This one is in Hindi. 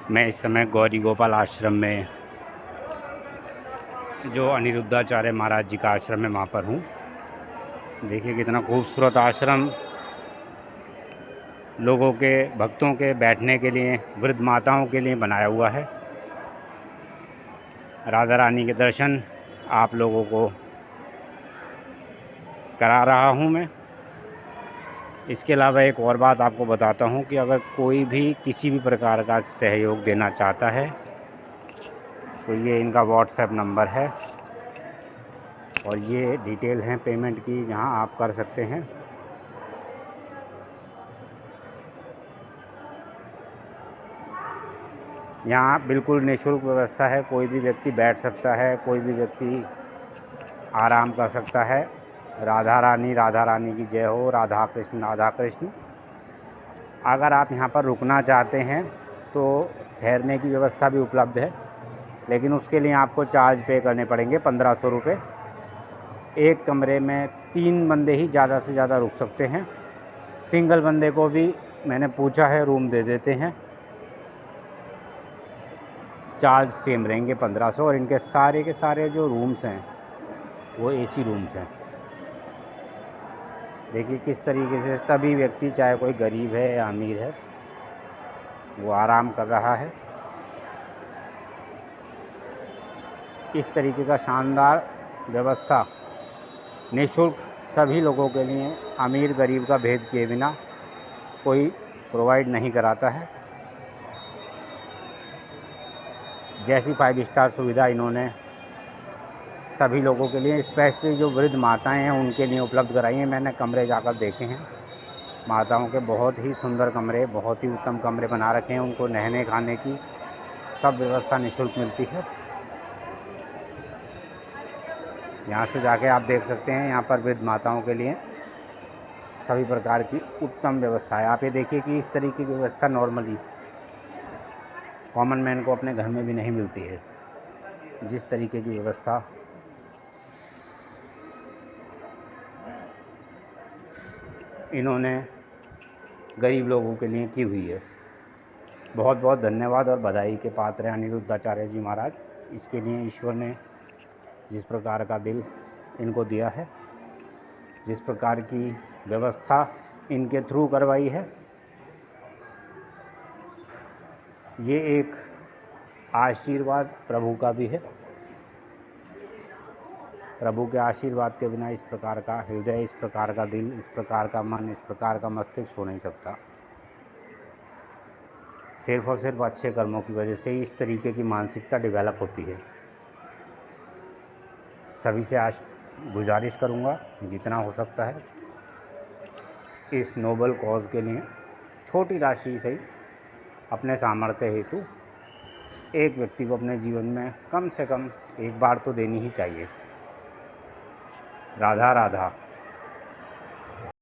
मैं इस समय गौरी गोपाल आश्रम में, जो अनिरुद्धाचार्य महाराज जी का आश्रम है, वहाँ पर हूँ। देखिए कितना खूबसूरत आश्रम, लोगों के, भक्तों के बैठने के लिए, वृद्ध माताओं के लिए बनाया हुआ है। राधा रानी के दर्शन आप लोगों को करा रहा हूँ मैं। इसके अलावा एक और बात आपको बताता हूँ कि अगर कोई भी किसी भी प्रकार का सहयोग देना चाहता है तो ये इनका व्हाट्सएप नंबर है और ये डिटेल हैं पेमेंट की, जहाँ आप कर सकते हैं। यहाँ बिल्कुल निःशुल्क व्यवस्था है, कोई भी व्यक्ति बैठ सकता है, कोई भी व्यक्ति आराम कर सकता है। राधा रानी की जय हो। राधा कृष्ण। अगर आप यहाँ पर रुकना चाहते हैं तो ठहरने की व्यवस्था भी उपलब्ध है, लेकिन उसके लिए आपको चार्ज पे करने पड़ेंगे 1500 रुपये। एक कमरे में 3 बंदे ही ज़्यादा से ज़्यादा रुक सकते हैं। सिंगल बंदे को भी मैंने पूछा है, रूम दे देते हैं। चार्ज सेम रहेंगे 1500, और इनके सारे के सारे जो रूम्स हैं वो एसी रूम्स हैं। देखिए किस तरीके से सभी व्यक्ति, चाहे कोई गरीब है या अमीर है, वो आराम कर रहा है। इस तरीके का शानदार व्यवस्था निःशुल्क सभी लोगों के लिए, अमीर गरीब का भेद किए बिना कोई प्रोवाइड नहीं कराता है। जैसी 5 स्टार सुविधा इन्होंने सभी लोगों के लिए, स्पेशली जो वृद्ध माताएं हैं उनके लिए उपलब्ध कराई है। मैंने कमरे जाकर देखे हैं, माताओं के बहुत ही सुंदर कमरे, बहुत ही उत्तम कमरे बना रखे हैं। उनको रहने खाने की सब व्यवस्था निःशुल्क मिलती है। यहाँ से जाके आप देख सकते हैं, यहाँ पर वृद्ध माताओं के लिए सभी प्रकार की उत्तम व्यवस्था है। आप ये देखिए कि इस तरीके की व्यवस्था नॉर्मली कॉमन मैन को अपने घर में भी नहीं मिलती है। जिस तरीके की व्यवस्था इन्होंने गरीब लोगों के लिए की हुई है, बहुत बहुत धन्यवाद और बधाई के पात्र हैं अनिरुद्धाचार्य जी महाराज। इसके लिए ईश्वर ने जिस प्रकार का दिल इनको दिया है, जिस प्रकार की व्यवस्था इनके थ्रू करवाई है, ये एक आशीर्वाद प्रभु का भी है। प्रभु के आशीर्वाद के बिना इस प्रकार का हृदय, इस प्रकार का दिल, इस प्रकार का मन, इस प्रकार का मस्तिष्क हो नहीं सकता। सिर्फ और सिर्फ अच्छे कर्मों की वजह से इस तरीके की मानसिकता डेवलप होती है। सभी से गुजारिश करूँगा, जितना हो सकता है इस नोबल कॉज के लिए छोटी राशि से ही अपने सामर्थ्य हेतु एक व्यक्ति को अपने जीवन में कम से कम एक बार तो देनी ही चाहिए। राधा राधा।